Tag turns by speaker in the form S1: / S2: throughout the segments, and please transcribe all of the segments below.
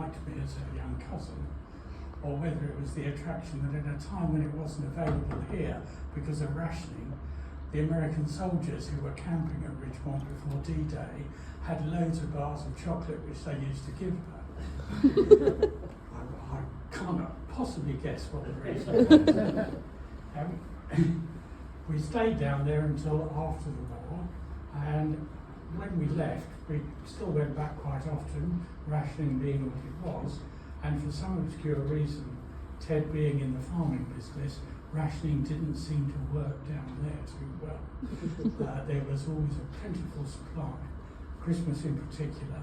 S1: liked me as a young cousin, or whether it was the attraction that at a time when it wasn't available here because of rationing, the American soldiers who were camping at Richmond before D-Day had loads of bars of chocolate which they used to give her. I cannot possibly guess what the reason was. We stayed down there until after the war, and when we left, we still went back quite often, rationing being what it was, and for some obscure reason, Ted being in the farming business, rationing didn't seem to work down there too well. There was always a plentiful supply, Christmas in particular,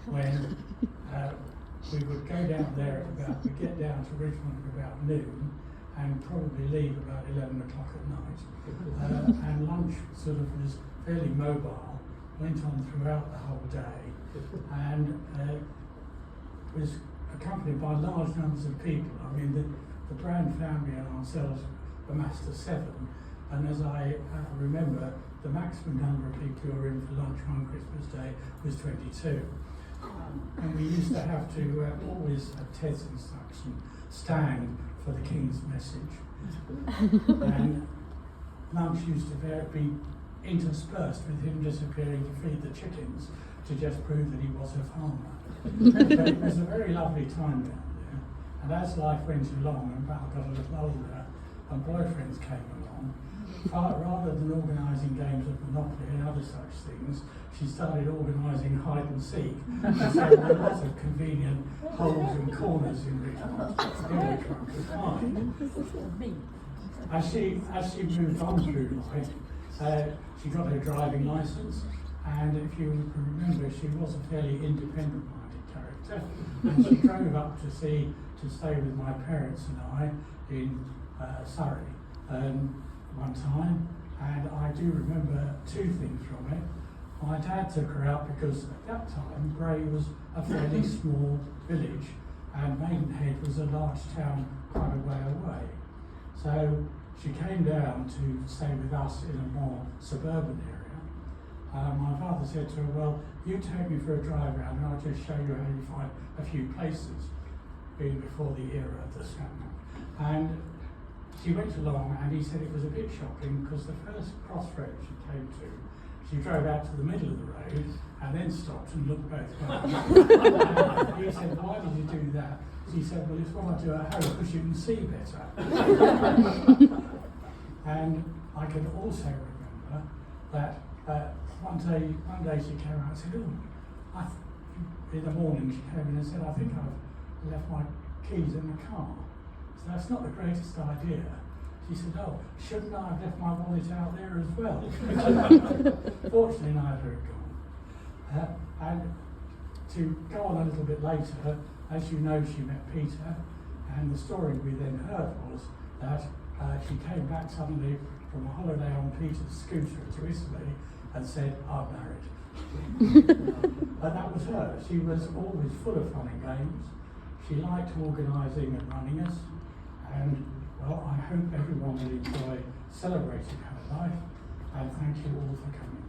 S1: when we would go down there we'd get down to Richmond at about noon, and probably leave about 11 o'clock at night. And lunch sort of was fairly mobile, went on throughout the whole day, and was accompanied by large numbers of people. I mean, the Brand family and ourselves amassed a 7, and as I remember, the maximum number of people who were in for lunch on Christmas Day was 22. And we used to have to always, at Ted's instruction, stand for the King's message. And lunch used to be interspersed with him disappearing to feed the chickens to just prove that he was a farmer. But it was a very lovely time down there. And as life went along and Val got a little older and boyfriends came along, rather than organising games of Monopoly and other such things, she started organising hide and seek. So there were lots of convenient holes and corners in Richmond to find. As she moved on through life, she got her driving licence, and if you can remember, she was a fairly independent-minded character, and she drove up to stay with my parents and I in Surrey one time, and I do remember 2 things from it. My dad took her out because at that time Bray was a fairly small village and Maidenhead was a large town quite a way away. So she came down to stay with us in a more suburban area. My father said to her, well, you take me for a drive around and I'll just show you how you find a few places, being before the era of the sat-nav. And she went along and he said it was a bit shocking because the first crossroad she came to, she drove out to the middle of the road and then stopped and looked both ways. And he said, why did you do that? She said, well, it's what I do at home because you can see better. And I can also remember that one day she came out and said, oh, in the morning she came in and said, I think I've left my keys in the car. So that's not the greatest idea. She said, oh, shouldn't I have left my wallet out there as well? Fortunately, neither had gone. And to go on a little bit later, as you know, she met Peter, and the story we then heard was that she came back suddenly from a holiday on Peter's scooter to Italy and said, I'm married. And that was her. She was always full of fun and games. She liked organising and running us, and well, I hope everyone will enjoy celebrating her life, and thank you all for coming.